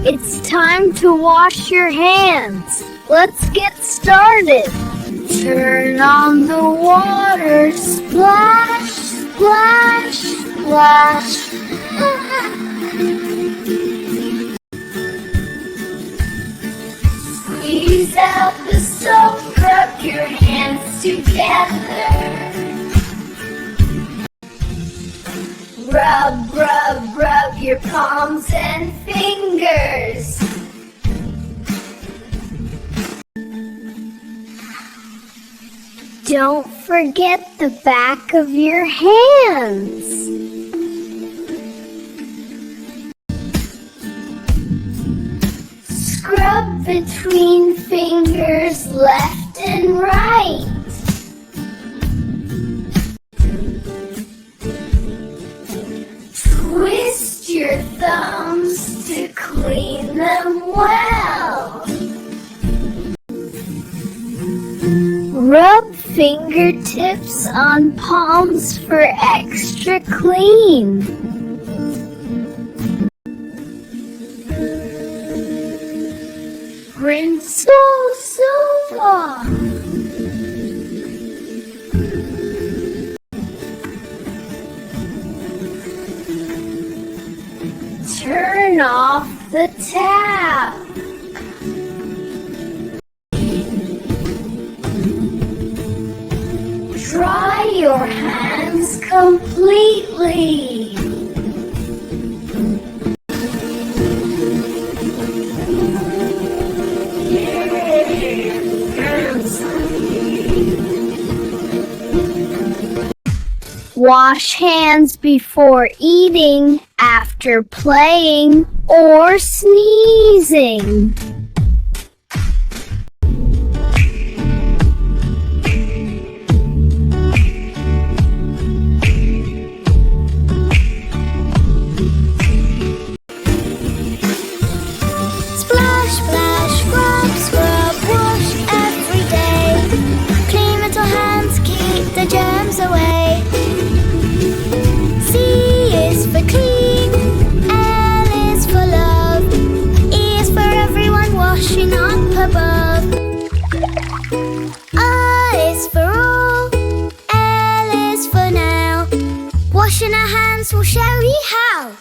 It's time to wash your hands. Let's get started. Turn on the water. Splash, splash, splash. Squeeze out the soap. Rub your hands together. Rub, rub, rub your palms and fingers. Don't forget the back of your hands. Scrub between fingers left and right. Twist your thumbs to clean them well. Rub fingertips on palms for extra clean. Rinse so long. Turn off the tap. Dry your hands completely. Wash hands before eating, after playing, or sneezing. Splash, splash, scrub, scrub, wash every day. Clean little hands, keep the germs away. C is for clean, L is for love, E is for everyone washing up above. R is for all, L is for now. Washing our hands will show you how.